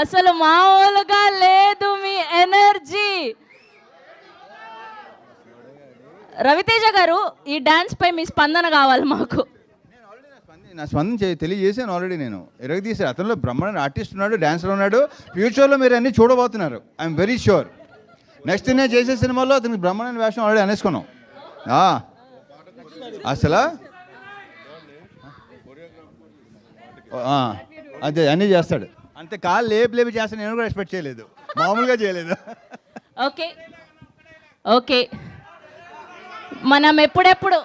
అసలు మామూలుగా లేదు మీ ఎనర్జీ. రవితేజ గారు, ఈ డాన్స్ పై మీ స్పందన కావాలి మాకు. నా స్పందన తెలియజేసాను ఆల్రెడీ. నేను ఎరగదీసాను. అతనిలో బ్రహ్మాండ ఆర్టిస్ట్ ఉన్నాడు, డాన్సర్ ఉన్నాడు. ఫ్యూచర్లో మీరు అన్నీ చూడబోతున్నారు. I'm very sure. నెక్స్ట్ నేను చేసే సినిమాలో అతనికి బ్రహ్మాండ వేషం ఆల్రెడీ అనేసుకున్నాం. అసలు అదే అన్నీ చేస్తాడు. అంతే కాళ్ళు లేపి చేస్తాను. నేను కూడా ఎక్స్పెక్ట్ చేయలేదు, మామూలుగా చేయలేదు. ఓకే ఓకే, మనం ఎప్పుడెప్పుడు